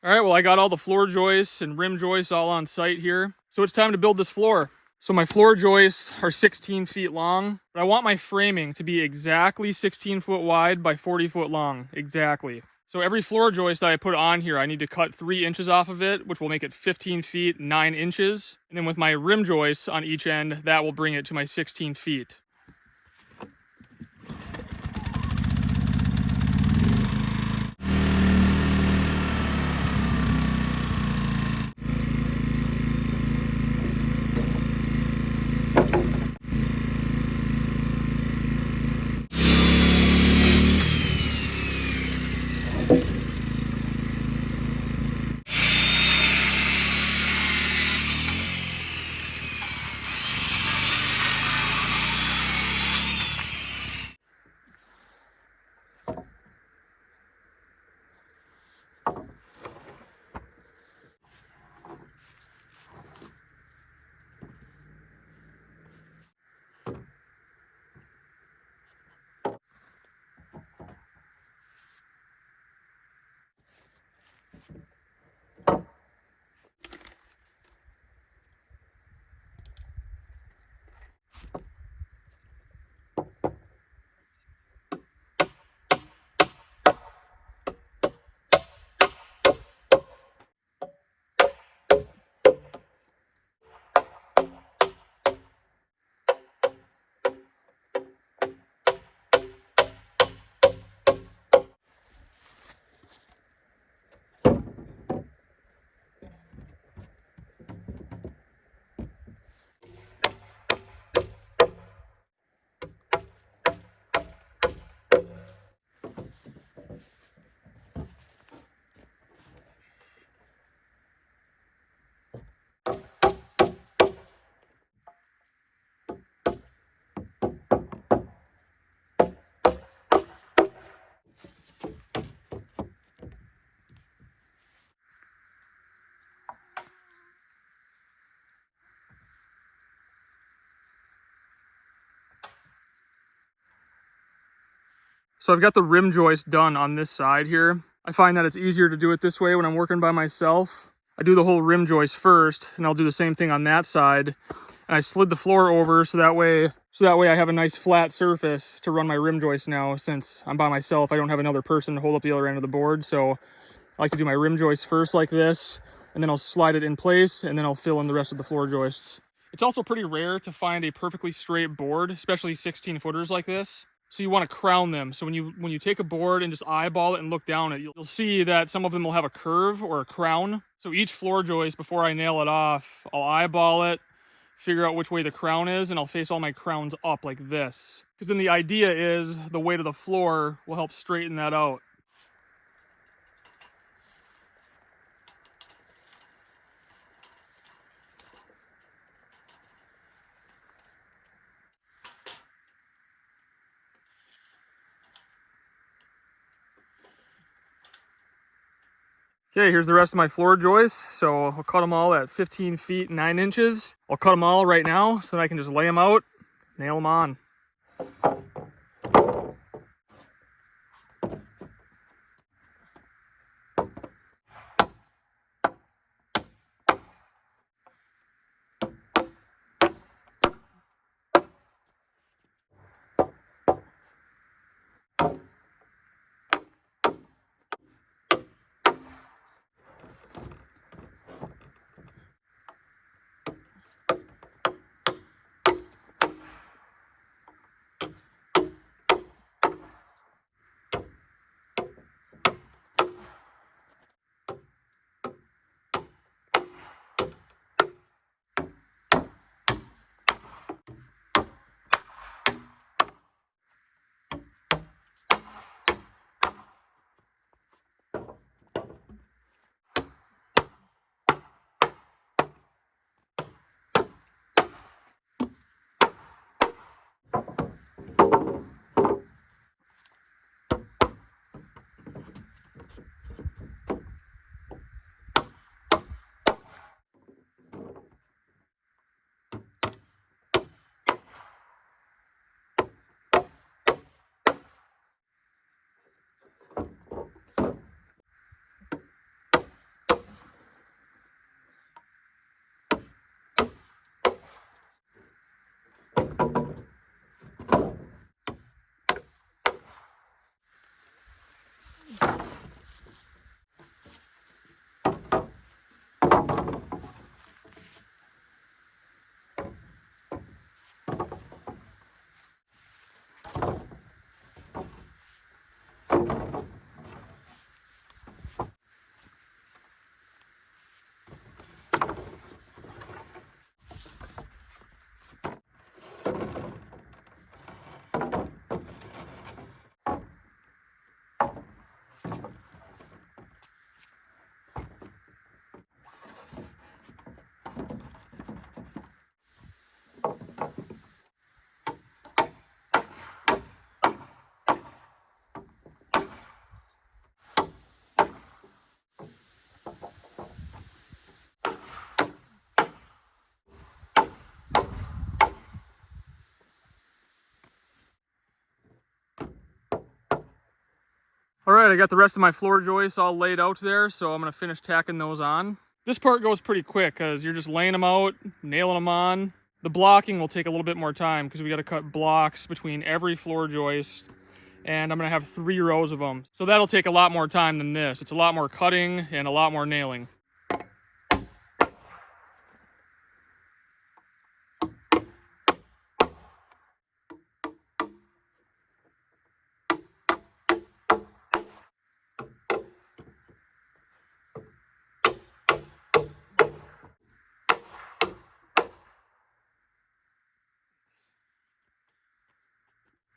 All right, well, I got all the floor joists and rim joists all on site here. So it's time to build this floor. So my floor joists are 16 feet long, but I want my framing to be exactly 16 foot wide by 40 foot long, exactly. So every floor joist that I put on here, I need to cut 3 inches off of it, which will make it 15 feet, 9 inches. And then with my rim joists on each end, that will bring it to my 16 feet. So I've got the rim joist done on this side here. I find that it's easier to do it this way when I'm working by myself. I do the whole rim joist first, and I'll do the same thing on that side. And I slid the floor over so that way I have a nice flat surface to run my rim joist now. Since I'm by myself, I don't have another person to hold up the other end of the board. So I like to do my rim joist first like this, and then I'll slide it in place, and then I'll fill in the rest of the floor joists. It's also pretty rare to find a perfectly straight board, especially 16 footers like this. So you want to crown them. So when you take a board and just eyeball it and look down it, you'll see that some of them will have a curve or a crown. So each floor joist, before I nail it off, I'll eyeball it, figure out which way the crown is, and I'll face all my crowns up like this. Because then the idea is the weight of the floor will help straighten that out. Okay, here's the rest of my floor joists. So I'll cut them all at 15 feet, 9 inches. I'll cut them all right now so that I can just lay them out, nail them on. right, I got the rest of my floor joists all laid out there, so I'm gonna finish tacking those on. This part goes pretty quick because you're just laying them out, nailing them on. The blocking will take a little bit more time because we got to cut blocks between every floor joist, and I'm gonna have 3 rows of them. So that'll take a lot more time than this. It's a lot more cutting and a lot more nailing.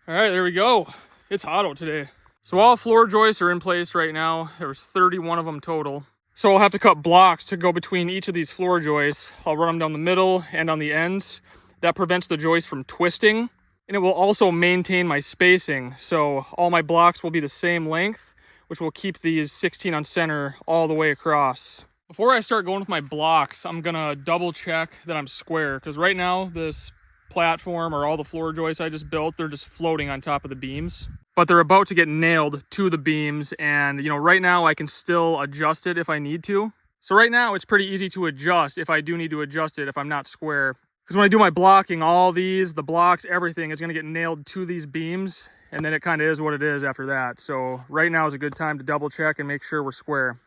All right, there we go. It's hot out today. So all floor joists are in place right now. There's 31 of them total. So I'll have to cut blocks to go between each of these floor joists. I'll run them down the middle and on the ends. That prevents the joist from twisting, and it will also maintain my spacing. So all my blocks will be the same length, which will keep these 16 on center all the way across. Before I start going with my blocks, I'm gonna double check that I'm square, because right now this platform or all the floor joists I just built, they're just floating on top of the beams, but they're about to get nailed to the beams. And right now I can still adjust it if I need to. So right now it's pretty easy to adjust if I do need to adjust it if I'm not square, because when I do my blocking, all these, the blocks, everything is going to get nailed to these beams, and then it kind of is what it is after that. So right now is a good time to double check and make sure we're square.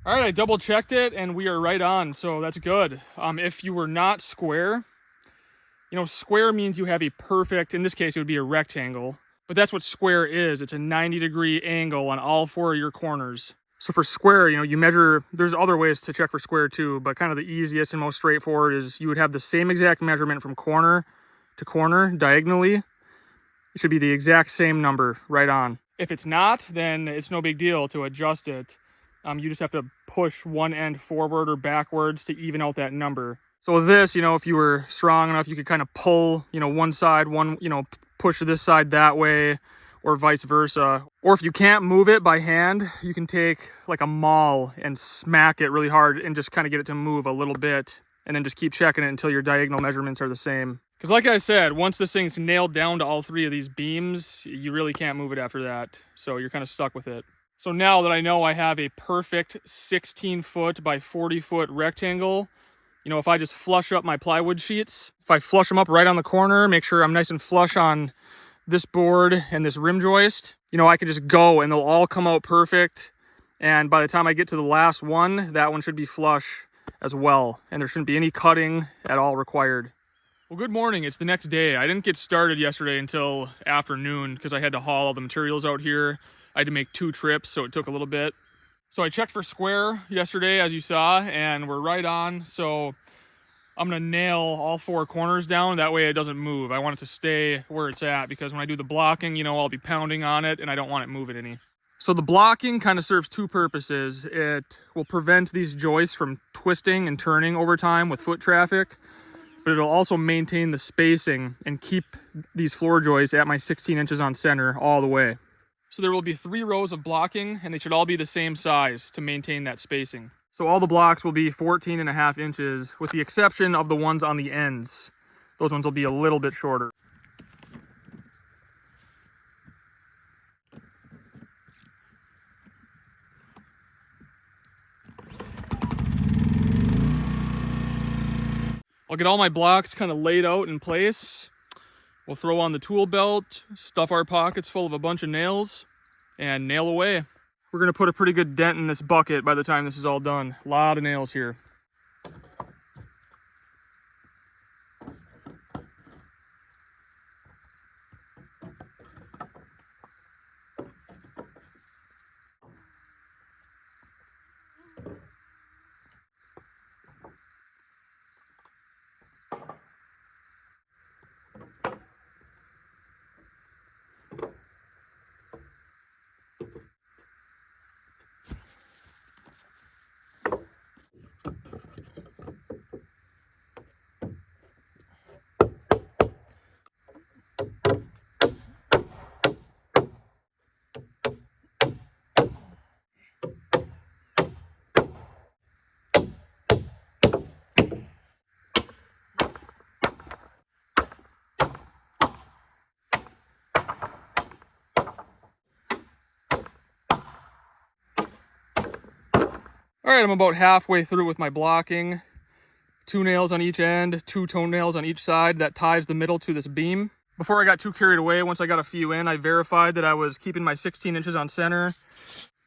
All right, I double checked it and we are right on, so that's good. If you were not square, square means you have a perfect, in this case it would be a rectangle, but that's what square is. It's a 90-degree angle on all 4 of your corners. So for square, you measure, there's other ways to check for square too, but kind of the easiest and most straightforward is you would have the same exact measurement from corner to corner diagonally. It should be the exact same number right on. If it's not, then it's no big deal to adjust it. You just have to push one end forward or backwards to even out that number. So with this, if you were strong enough, you could kind of pull, one side, push this side that way, or vice versa. Or if you can't move it by hand, you can take like a maul and smack it really hard and just kind of get it to move a little bit, and then just keep checking it until your diagonal measurements are the same. Because like I said, once this thing's nailed down to all 3 of these beams, you really can't move it after that. So you're kind of stuck with it. So now that I know I have a perfect 16-foot by 40-foot rectangle, if I just flush up my plywood sheets, if I flush them up right on the corner, make sure I'm nice and flush on this board and this rim joist, I can just go and they'll all come out perfect. And by the time I get to the last one, that one should be flush as well. And there shouldn't be any cutting at all required. Well, good morning. It's the next day. I didn't get started yesterday until afternoon because I had to haul all the materials out here. I had to make 2 trips, so it took a little bit. So I checked for square yesterday, as you saw, and we're right on. So I'm gonna nail all 4 corners down. That way it doesn't move. I want it to stay where it's at because when I do the blocking, I'll be pounding on it and I don't want it moving any. So the blocking kind of serves 2 purposes. It will prevent these joists from twisting and turning over time with foot traffic, but it'll also maintain the spacing and keep these floor joists at my 16 inches on center all the way. So there will be 3 rows of blocking, and they should all be the same size to maintain that spacing. So all the blocks will be 14.5 inches, with the exception of the ones on the ends. Those ones will be a little bit shorter. I'll get all my blocks kind of laid out in place. We'll throw on the tool belt, stuff our pockets full of a bunch of nails, and nail away. We're gonna put a pretty good dent in this bucket by the time this is all done. A lot of nails here. All right, I'm about halfway through with my blocking. 2 nails on each end, 2 toenails on each side. That ties the middle to this beam. Before I got too carried away, once I got a few in, I verified that I was keeping my 16 inches on center.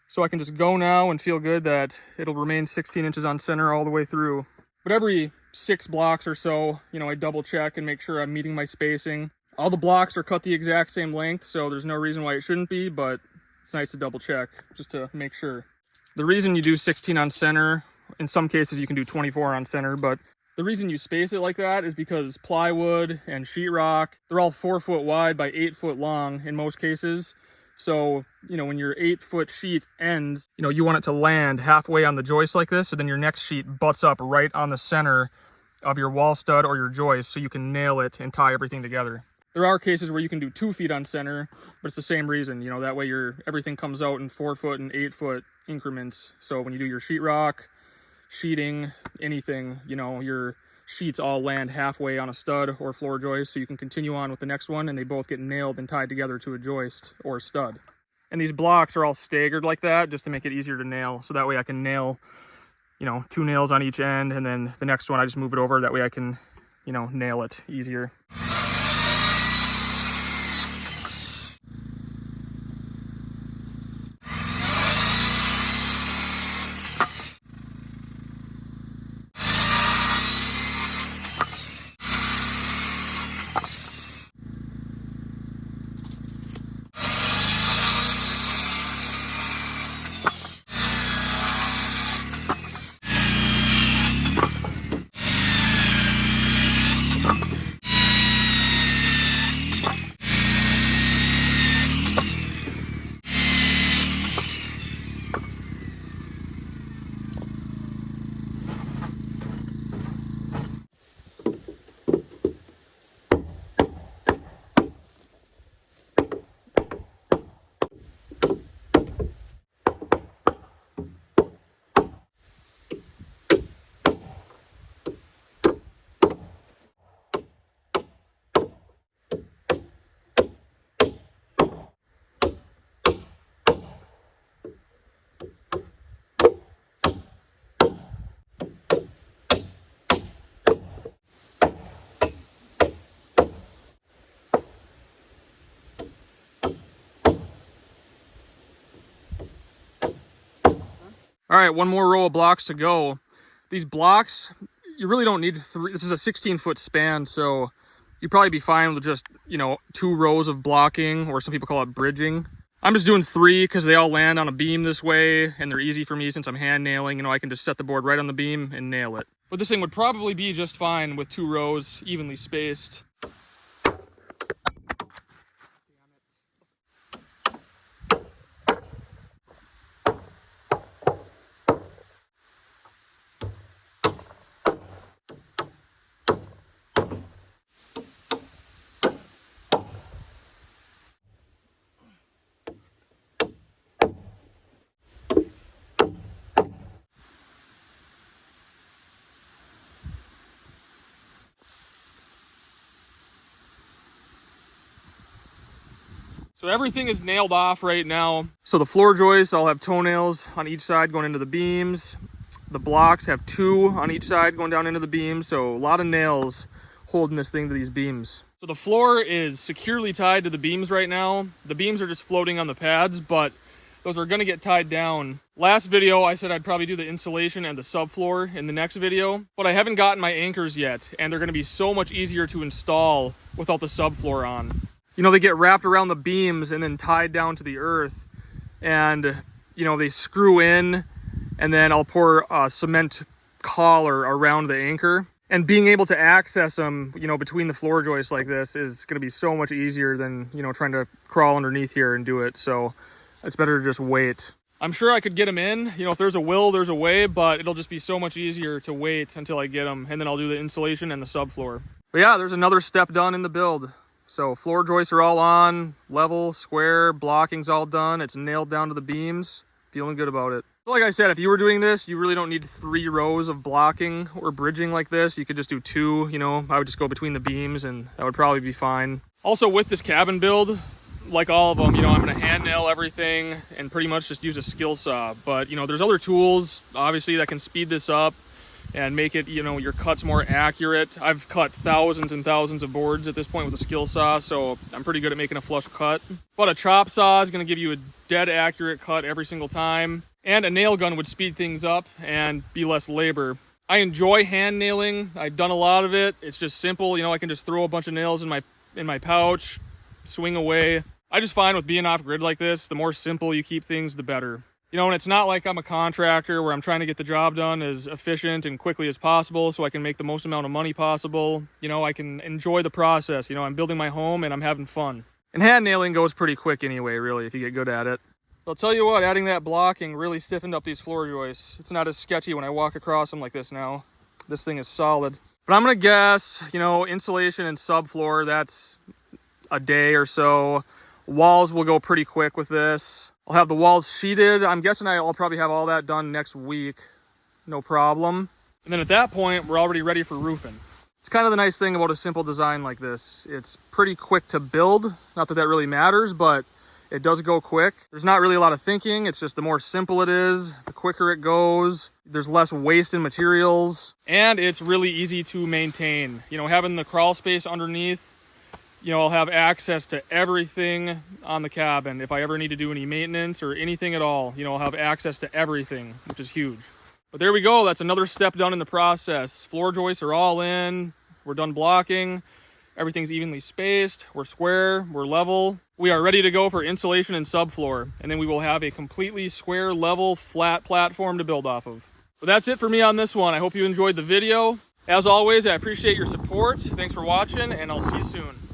So I can just go now and feel good that it'll remain 16 inches on center all the way through. But every 6 blocks or so, you know, I double check and make sure I'm meeting my spacing. All the blocks are cut the exact same length, so there's no reason why it shouldn't be, but it's nice to double check just to make sure. The reason you do 16 on center, in some cases you can do 24 on center, but the reason you space it like that is because plywood and sheetrock, they're all 4 foot wide by 8 foot long in most cases. So, you know, when your 8 foot sheet ends, you know, you want it to land halfway on the joist like this, so then your next sheet butts up right on the center of your wall stud or your joist so you can nail it and tie everything together. There are cases where you can do 2 feet on center, but it's the same reason, you know, that way everything comes out in 4 foot and 8 foot increments. So when you do your sheetrock, sheeting, anything, you know, your sheets all land halfway on a stud or floor joist, so you can continue on with the next one and they both get nailed and tied together to a joist or a stud. And these blocks are all staggered like that just to make it easier to nail, so that way I can nail, you know, 2 nails on each end, and then the next one I just move it over, that way I can, you know, nail it easier. All right, one more row of blocks to go. These blocks, you really don't need 3. This is a 16-foot span, so you'd probably be fine with just, you know, 2 rows of blocking, or some people call it bridging. I'm just doing 3 because they all land on a beam this way, and they're easy for me since I'm hand nailing. You know, I can just set the board right on the beam and nail it. But this thing would probably be just fine with 2 rows evenly spaced. So everything is nailed off right now. So the floor joists all have toenails on each side going into the beams. The blocks have 2 on each side going down into the beams. So a lot of nails holding this thing to these beams. So the floor is securely tied to the beams right now. The beams are just floating on the pads, but those are gonna get tied down. Last video, I said I'd probably do the insulation and the subfloor in the next video, but I haven't gotten my anchors yet, and they're gonna be so much easier to install without the subfloor on. You know, they get wrapped around the beams and then tied down to the earth, and, you know, they screw in, and then I'll pour a cement collar around the anchor. And being able to access them, you know, between the floor joists like this is gonna be so much easier than, you know, trying to crawl underneath here and do it. So it's better to just wait. I'm sure I could get them in, you know, if there's a will, there's a way, but it'll just be so much easier to wait until I get them, and then I'll do the insulation and the subfloor. But yeah, there's another step done in the build. So floor joists are all on, level, square, blocking's all done. It's nailed down to the beams. Feeling good about it. But like I said, if you were doing this, you really don't need 3 rows of blocking or bridging like this. You could just do 2, you know, I would just go between the beams and that would probably be fine. Also with this cabin build, like all of them, you know, I'm gonna hand nail everything and pretty much just use a skill saw. But, you know, there's other tools, obviously, that can speed this up and make it, you know, your cuts more accurate. I've cut thousands and thousands of boards at this point with a skill saw, so I'm pretty good at making a flush cut. But a chop saw is gonna give you a dead accurate cut every single time. And a nail gun would speed things up and be less labor. I enjoy hand nailing. I've done a lot of it. It's just simple, you know, I can just throw a bunch of nails in my pouch, swing away. I just find with being off grid like this, the more simple you keep things, the better. You know, and it's not like I'm a contractor where I'm trying to get the job done as efficient and quickly as possible so I can make the most amount of money possible. You know, I can enjoy the process. You know, I'm building my home and I'm having fun. And hand nailing goes pretty quick anyway, really, if you get good at it. I'll tell you what, adding that blocking really stiffened up these floor joists. It's not as sketchy when I walk across them like this now. This thing is solid. But I'm gonna guess, you know, insulation and subfloor, that's a day or so. Walls will go pretty quick with this. I'll have the walls sheeted. I'm guessing I'll probably have all that done next week. No problem. And then at that point, we're already ready for roofing. It's kind of the nice thing about a simple design like this. It's pretty quick to build. Not that that really matters, but it does go quick. There's not really a lot of thinking. It's just the more simple it is, the quicker it goes. There's less waste in materials. And it's really easy to maintain. You know, having the crawl space underneath, you know, I'll have access to everything on the cabin. If I ever need to do any maintenance or anything at all, you know, I'll have access to everything, which is huge. But there we go. That's another step done in the process. Floor joists are all in. We're done blocking. Everything's evenly spaced. We're square. We're level. We are ready to go for insulation and subfloor. And then we will have a completely square, level, flat platform to build off of. But that's it for me on this one. I hope you enjoyed the video. As always, I appreciate your support. Thanks for watching, and I'll see you soon.